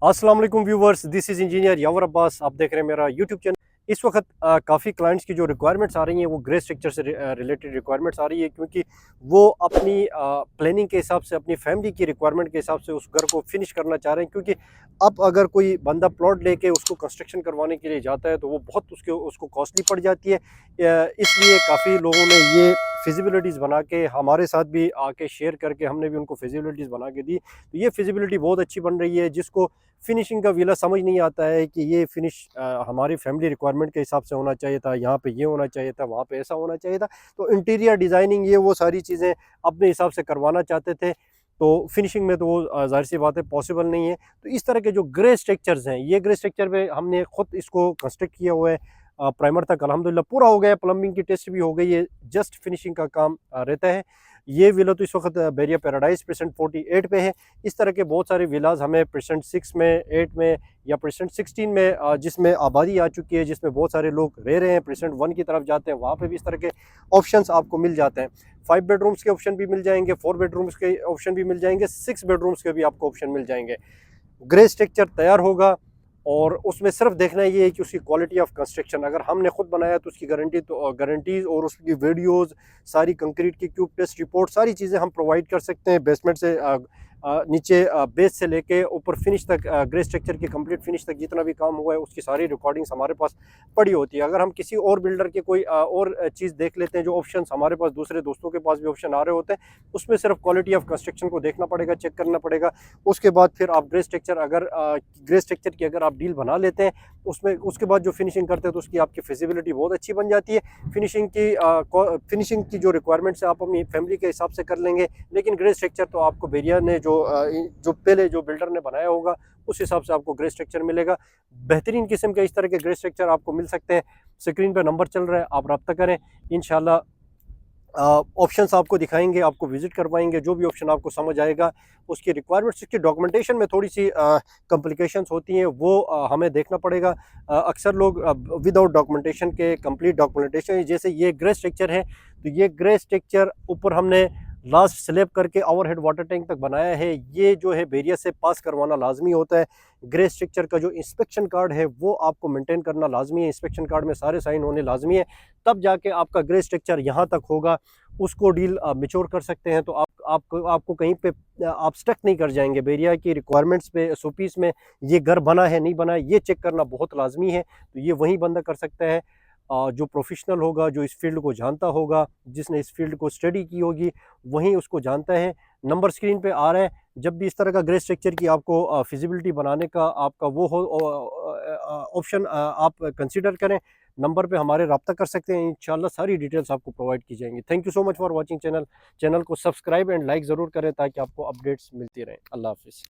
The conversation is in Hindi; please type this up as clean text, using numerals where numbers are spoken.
अस्सलाम वालेकुम व्यूवर्स, दिस इज़ इंजीनियर यावर अब्बास। आप देख रहे हैं मेरा यूट्यूब चैनल। इस वक्त काफ़ी क्लाइंट्स की जो रिक्वायरमेंट्स आ रही हैं वो ग्रे स्ट्रक्चर से रिलेटेड रिक्वायरमेंट्स आ रही है, क्योंकि वो अपनी प्लानिंग के हिसाब से, अपनी फैमिली की रिक्वायरमेंट के हिसाब से उस घर को फिनिश करना चाह रहे हैं। क्योंकि अब अगर कोई बंदा प्लॉट लेके उसको कंस्ट्रक्शन करवाने के लिए जाता है तो वो बहुत उसको कॉस्टली पड़ जाती है। इसलिए काफ़ी लोगों ने ये फिजिबिलिटीज़ बना के हमारे साथ भी आके शेयर करके हमने भी उनको फिजिबिलिटीज़ बना के दी। तो ये फिजिबिलिटी बहुत अच्छी बन रही है, जिसको फिनिशिंग का विला समझ नहीं आता है कि ये फिनिश हमारी फैमिली रिक्वायरमेंट के हिसाब से होना चाहिए था, यहाँ पे ये होना चाहिए था, वहाँ पे ऐसा होना चाहिए था। तो इंटीरियर डिज़ाइनिंग ये वो सारी चीज़ें अपने हिसाब से करवाना चाहते थे, तो फिनिशिंग में तो वो ज़ाहिर सी बात है पॉसिबल नहीं है। तो इस तरह के जो ग्रे स्ट्रक्चर्स हैं, ये ग्रे स्ट्रक्चर में हमने खुद इसको कंस्ट्रक्ट किया हुआ है। प्राइमर तक अल्हम्दुलिल्लाह पूरा हो गया है, प्लम्बिंग की टेस्ट भी हो गई है, जस्ट फिनिशिंग का काम रहता है। ये विला तो इस वक्त बैरिया पैराडाइज परसेंट 48 पे है। इस तरह के बहुत सारे विलाज हमें परसेंट 6 में, 8 में या परसेंट 16 में, जिसमें आबादी आ चुकी है, जिसमें बहुत सारे लोग रह रहे हैं, परसेंट 1 की तरफ जाते हैं, वहाँ पे भी इस तरह के ऑप्शंस आपको मिल जाते हैं। 5 बेडरूम्स के ऑप्शन भी मिल जाएंगे, 4 बेडरूम्स के ऑप्शन भी मिल जाएंगे, 6 बेडरूम्स के भी आपको ऑप्शन मिल जाएंगे। ग्रे स्ट्रक्चर तैयार होगा और उसमें सिर्फ देखना ये है कि उसकी क्वालिटी ऑफ कंस्ट्रक्शन, अगर हमने खुद बनाया तो उसकी गारंटी, तो गारंटीज और उसकी वीडियोस, सारी कंक्रीट की क्यूब टेस्ट रिपोर्ट, सारी चीज़ें हम प्रोवाइड कर सकते हैं। बेसमेंट से नीचे बेस से लेके ऊपर फिनिश तक, ग्रे स्ट्रक्चर की कंप्लीट फिनिश तक जितना भी काम हुआ है उसकी सारी रिकॉर्डिंग्स हमारे पास पड़ी होती है। अगर हम किसी और बिल्डर के कोई और चीज़ देख लेते हैं, जो ऑप्शन हमारे पास दूसरे दोस्तों के पास भी ऑप्शन आ रहे होते हैं, उसमें सिर्फ क्वालिटी ऑफ कंस्ट्रक्शन को देखना पड़ेगा, चेक करना पड़ेगा। उसके बाद फिर आप ग्रे स्ट्रक्चर, अगर ग्रे स्ट्रक्चर की अगर आप डील बना लेते हैं, उसमें उसके बाद जो फिनिशिंग करते हैं तो उसकी आपकी फिजिबिलिटी बहुत अच्छी बन जाती है। फिनिशिंग की जो रिक्वायरमेंट्स है आप अपनी फैमिली के हिसाब से कर लेंगे, लेकिन ग्रे स्ट्रक्चर तो आपको बैरिया ने जो पहले जो बिल्डर ने बनाया होगा उस हिसाब से आपको ग्रे स्ट्रक्चर मिलेगा। बेहतरीन किस्म के इस तरह के ग्रे स्ट्रक्चर आपको मिल सकते हैं। स्क्रीन पर नंबर चल रहा है, आप रब्ता करें, इंशाल्लाह ऑप्शंस आपको दिखाएंगे, आपको विजिट करवाएंगे। जो भी ऑप्शन आपको समझ आएगा, उसकी रिक्वायरमेंट्स, उसकी डॉक्यूमेंटेशन में थोड़ी सी कॉम्प्लिकेशंस होती हैं, वो हमें देखना पड़ेगा। अक्सर लोग विदाउट डॉक्यूमेंटेशन के, कंप्लीट डॉक्यूमेंटेशन, जैसे ये ग्रे स्ट्रक्चर है तो ये ग्रे स्ट्रक्चर ऊपर हमने लास्ट स्लैब करके ओवरहेड वाटर टैंक तक बनाया है। ये जो है बैरियर से पास करवाना लाजमी होता है। ग्रे स्ट्रक्चर का जो इंस्पेक्शन कार्ड है वो आपको मेंटेन करना लाजमी है, इंस्पेक्शन कार्ड में सारे साइन होने लाजमी है, तब जाके आपका ग्रे स्ट्रक्चर यहाँ तक होगा। उसको डील मेच्योर कर सकते हैं, तो आपको कहीं पे आप स्टक नहीं कर जाएंगे। बैरिया की रिक्वायरमेंट्स पे, एसओपीज़ में ये घर बना है नहीं बना है ये चेक करना बहुत लाजमी है। तो ये वही बंदा कर सकता है जो प्रोफेशनल होगा, जो इस फील्ड को जानता होगा, जिसने इस फील्ड को स्टडी की होगी, वहीं उसको जानता है। नंबर स्क्रीन पे आ रहा है। जब भी इस तरह का ग्रे स्ट्रक्चर की आपको फिजिबिलिटी बनाने का आपका वो हो ऑप्शन, आप कंसिडर करें, नंबर पे हमारे रब्ता कर सकते हैं। इंशाल्लाह सारी डिटेल्स आपको प्रोवाइड की जाएंगी। Thank you so much for watching channel को सब्सक्राइब एंड लाइक ज़रूर करें ताकि आपको अपडेट्स मिलती रहें। अल्लाह हाफिज़।